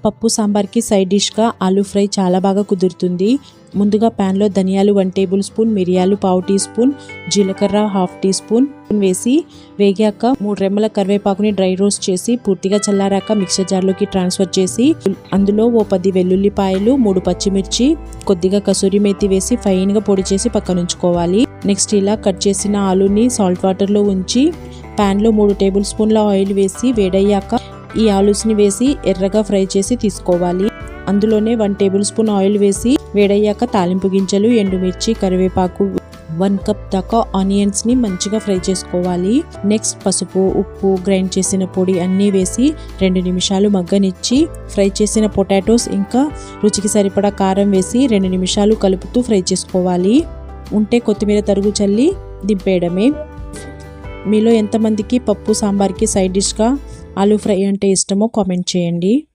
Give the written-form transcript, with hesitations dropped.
పప్పు సాంబార్కి side డిష్గా aloo fry చాలా బాగా కుదురుతుంది. ముందుగా ప్యాన్లో ధనియాలు 1 టేబుల్ స్పూన్, మిరియాలు 1/2 టీ స్పూన్, జీలకర్ర 1/2 టీ స్పూన్ వేసి వేగాక 3 రెమ్మల కరివేపాకుని డ్రై రోస్ట్ చేసి పూర్తిగా చల్లారాక మిక్సర్ జార్లోకి ట్రాన్స్ఫర్ చేసి అందులో ఓ 10 వెల్లుల్లిపాయలు, 3 పచ్చిమిర్చి, కొద్దిగా కసూరి మేతి వేసి ఫైన్గా పొడి చేసి పక్కనుంచుకోవాలి. నెక్స్ట్ ఇలా కట్ చేసిన ఆలూని సాల్ట్ వాటర్లో ఉంచి ప్యాన్లో 3 టేబుల్ స్పూన్ల ఆయిల్ వేసి వేడయ్యాక ఈ ఆలూస్ని వేసి ఎర్రగా ఫ్రై చేసి తీసుకోవాలి. అందులోనే 1 టేబుల్ స్పూన్ ఆయిల్ వేసి వేడయ్యాక తాలింపు గింజలు, ఎండుమిర్చి, కరివేపాకు, 1 కప్ దాకా ఆనియన్స్ని మంచిగా ఫ్రై చేసుకోవాలి. నెక్స్ట్ పసుపు, ఉప్పు, గ్రైండ్ చేసిన పొడి అన్నీ వేసి 2 నిమిషాలు మగ్గనిచ్చి ఫ్రై చేసిన పొటాటోస్ ఇంకా రుచికి సరిపడా కారం వేసి 2 నిమిషాలు కలుపుతూ ఫ్రై చేసుకోవాలి. ఉంటే కొత్తిమీర తరుగు చల్లి దింపేయడమే. మీలో ఎంతమందికి పప్పు సాంబార్కి సైడ్ డిష్గా ఆలూ ఫ్రై అంటే ఇష్టమో కామెంట్ చేయండి.